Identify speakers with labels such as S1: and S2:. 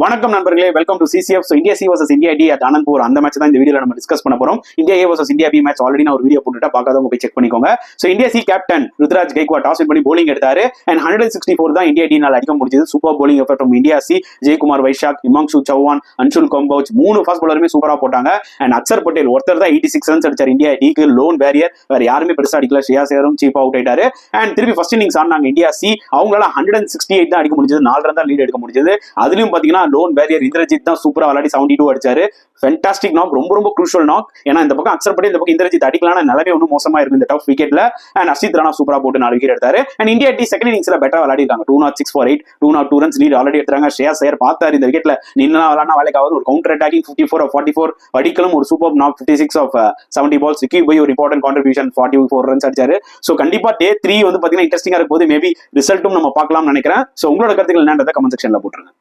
S1: வணக்கம் நண்பர்களே, welcome to CCF. India C versus India D at Anantapur. அந்த மேட்ச் தான் இந்த வீடியோல நம்ம டிஸ்கஸ் பண்ண போறோம். India A versus India B match already நான் ஒரு வீடியோ போட்டுட்டா பார்க்காதவங்க போய் செக் பண்ணிக்கோங்க. So India C captain Ruturaj Gaikwad toss பண்ணி bowling எடுத்தாரு. அண்ட் 164 தான் இந்தியா டி நாள் அடிக்க முடிஞ்சது. Super bowling effort from India C. Jayakumar Vyshak, Himanshu Chauhan, Anshul Kamboj 3 fast பவுலருமே சூப்பரா போட்டாங்க. அண்ட் அக்சர் பட்டேல் ஒருத்தர் தான் 86 ரன்ஸ் அடிச்சார் இந்தியா டிக்கு. லோன் பேரியர், வேற யாருமே பெருசா அடிக்கல. ஷ்ரேயா சேரும் சீப் அவுட் ஆயிட்டாரு. அண்ட் திருப்பி ஃபர்ஸ்ட் இன்னிங்ஸ் ஆனாங்க இந்தியா சி. அவங்களால 168 தான் அடிக்க முடிஞ்சது. 4 ரன் தான் லீட் எடுக்க முடிஞ்சது. அதுலயும் பாத்தீங்கன்னா லோன் பேரியர் இந்திரஜித் தான் சூப்பரா விளையாடி 72 அடிச்சாரு. ஃபென்டாஸ்டிக் நாக், ரொம்ப ரொம்ப க்ரூஷியல் நாக். ஏன்னா இந்த பக்கம் அக்சர் பட்டேல், இந்த பக்கம் இந்திரஜித் அடிக்கலாம். நிலவே ஒன்றும் மோசமா இருக்கு இந்த டஃப் விக்கெட்ல. அண்ட் அர்ஷித் ராணா சூப்பரா போட்டு 4 விக்கெட் எடுத்தாரு. அண்ட் இந்தியா டி செகண்ட் இன்னிங்ஸ்ல பெட்டரா விளையாடிருக்காங்க. 206 for 8, 202 ரன்ஸ் லீட் ஆல்ரெடி எடுத்தாங்க. ஷ்ரேயா சேர் பார்த்தாரு இந்த விக்கெட்ல நின்னா விளையாடா வேலைக்காவது. ஒரு கவுண்டர் அட்டாக்கிங் 54 of 44, அடிக்கலும் ஒரு super knock 56 of 70 balls. Vicky போய் ஒரு இம்பார்ட்டன்ட் கான்ட்ரிபியூஷன் 44 ரன்ஸ் அடிச்சாரு. சோ கண்டிப்பா டே 3 வந்து பாத்தீங்கன்னா இன்ட்ரெஸ்டிங்கா இருக்கும் போது மேபி ரிசல்ட்டும் நம்ம பார்க்கலாம்னு நினைக்கிறேன். சோ உங்களோட கருத்துக்கள் என்னன்றதை கமெண்ட் செக்ஷன்ல போட்டுருங்க.